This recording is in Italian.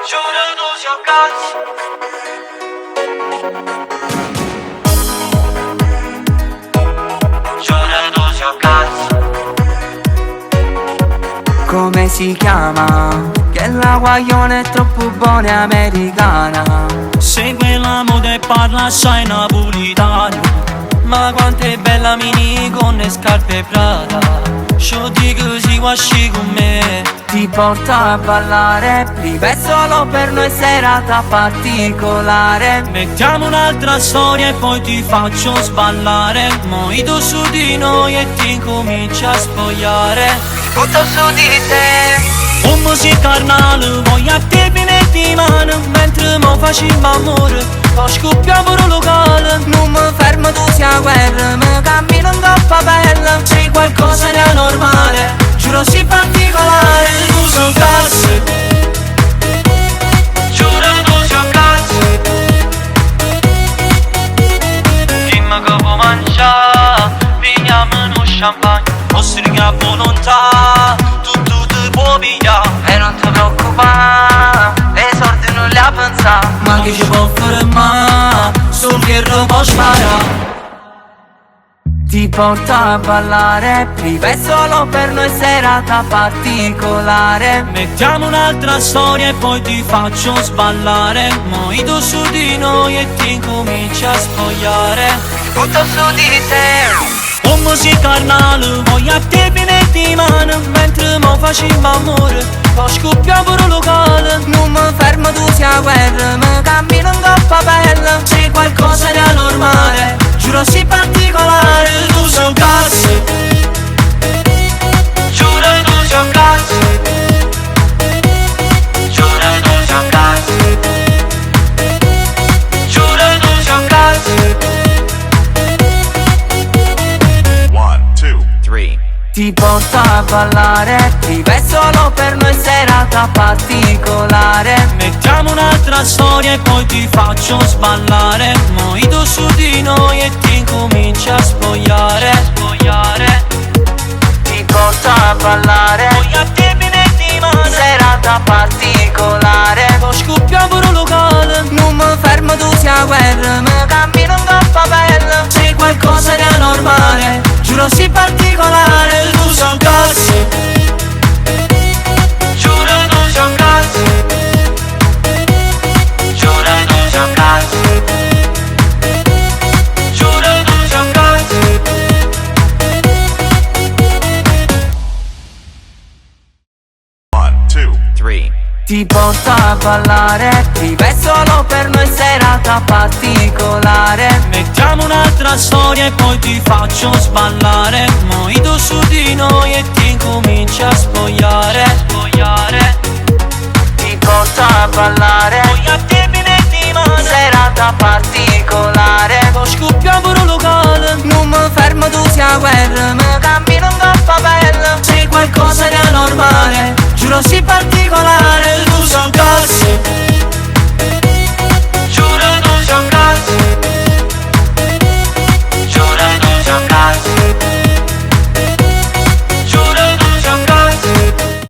Giuro tu sia cazzo. Giuro tu sia cazzo. Come si chiama? Che la guaglione è troppo buona e americana. Segue la moda e parla assai napolitano. Ma quanto è bella mini con le scarpe Prada. Sciò dico si guasci con me. Ti porto a ballare, priva è solo per noi serata particolare. Mettiamo un'altra storia e poi ti faccio sballare. Mojito su di noi e ti incominci a spogliare. Tutto su di te. Un musica carnale, voglio a te pinetti in mano. Mentre mo facciamo amore, poi scoppiamo il locale. Non mi fermo, tu sia guerra, mi cammino in coppa bella. C'è qualcosa di anormale, giuro si particolare. Tu sei cazzo. Giuro tu sei cazzo. Dimmi che può mangiare, veniamo in un champagne. O stringa a volontà, tutto ti può pigliare. E non ti preoccupare, e i soldi non li ha pensato. Ma che ci può fare mai, sul fierro può sparare. Ti porto a ballare, priva è solo per noi serata particolare. Mettiamo un'altra storia e poi ti faccio sballare. Mojito su di noi e ti incominci a spogliare. Tutto su di te. Un musica carnale, voglio a te pinetti in mano. Mentre mo facciamo amore, poi scoppiamo il locale. Non mi fermo, tu sia guerra, mi cammino in coppa bella. C'è qualcosa di anormale, giuro si particolare. Tu sei un cazzo. Giuro tu sei un cazzo. Giuro tu sei un cazzo. Giuro tu sei un cazzo. 1, 2, 3. Ti porto a ballare, priva è solo per noi serata particolare. Mettiamo un'altra storia e poi ti faccio sballare. Mojito su di noi e ti incominci a spogliare. Spogliare. Ti porto a ballare, Voglio a te pinetti in mano. serata particolare. Poi scoppiamo il locale. Non mi fermo, tu sia guerra, mi cammino in coppa bella. C'è qualcosa di anormale, giuro si particolare. Tu sei un cazzo. Giuro tu sei un cazzo. Giuro tu sei un cazzo. Giuro tu sei un cazzo. 1, 2, 3. Ti porto a ballare, priva è solo per noi serata particolare. Mettiamo un'altra storia e poi ti faccio sballare. Mojito su di noi e ti incominci a spogliare. Spogliare. Ti porto a ballare, Voglio a